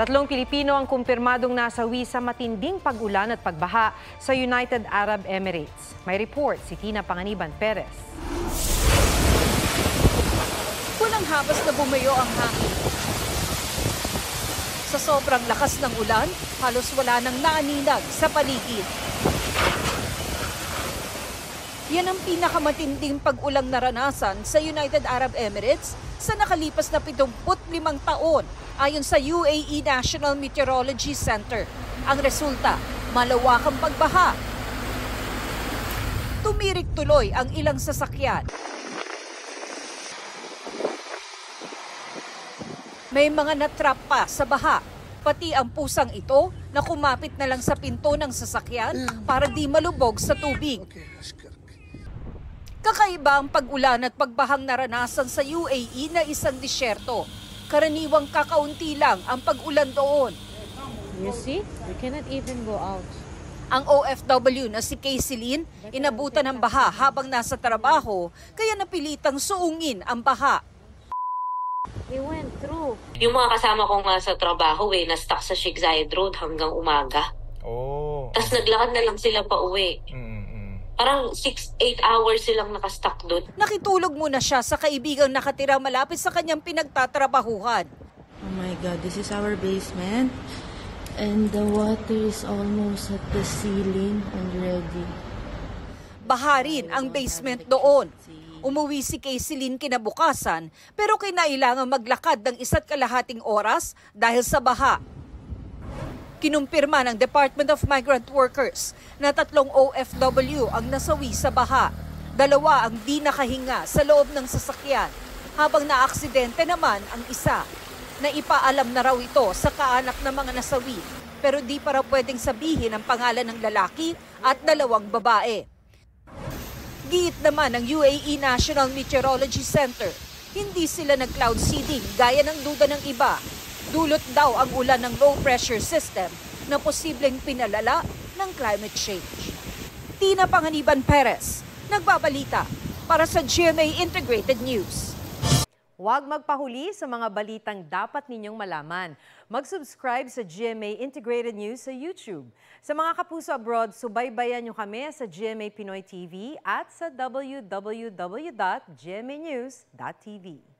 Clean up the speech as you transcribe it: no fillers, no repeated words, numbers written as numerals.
Tatlong Pilipino ang kumpirmadong nasawi sa matinding pag-ulan at pagbaha sa United Arab Emirates. May report si Tina Panganiban Perez. Walang habas na bumayo ang hangin. Sa sobrang lakas ng ulan, halos wala nang naaninag sa paligid. Yan ang pinakamatinding pag-ulang naranasan sa United Arab Emirates sa nakalipas na 75 taon ayon sa UAE National Meteorology Center. Ang resulta, malawakang pagbaha. Tumirik tuloy ang ilang sasakyan. May mga natrap pa sa baha, pati ang pusang ito na kumapit na lang sa pinto ng sasakyan para di malubog sa tubig. Kakaiba ang pag-ulan at pagbahang naranasan sa UAE na isang disyerto. Karaniwang kakaunti lang ang pag-ulan doon. You see, we cannot even go out. Ang OFW na si Kayceline, inabutan ng baha habang nasa trabaho, kaya napilitang suungin ang baha. We went through. Yung mga kasama ko nga sa trabaho na-stuck sa Sheikh Zayed Road hanggang umaga. Oh. Tapos naglakad na lang sila pa uwi. Parang 6-8 hours silang nakastuck doon. Nakitulog muna siya sa kaibigang nakatira malapit sa kanyang pinagtatrabahuhan. Oh my God, this is our basement. And the water is almost at the ceiling already. Baha rin ang basement doon. Umuwi si Kayceline kinabukasan pero kinailangan maglakad ng 1.5 oras dahil sa baha. Kinumpirma ng Department of Migrant Workers na 3 OFW ang nasawi sa baha. 2 ang di nakahinga sa loob ng sasakyan, habang naaksidente naman ang isa. Naipaalam na raw ito sa kaanak ng mga nasawi, pero di pa raw pwedeng sabihin ang pangalan ng lalaki at 2 babae. Giit naman ng UAE National Meteorology Center, hindi sila nag-cloud seeding gaya ng duda ng iba. Dulot daw ang ulan ng low pressure system na posibleng pinalala ng climate change. Tina Panganiban Perez, nagbabalita para sa GMA Integrated News. Huwag magpahuli sa mga balitang dapat ninyong malaman. Mag-subscribe sa GMA Integrated News sa YouTube. Sa mga kapuso abroad, subaybayan nyo kami sa GMA Pinoy TV at sa www.gmanews.tv.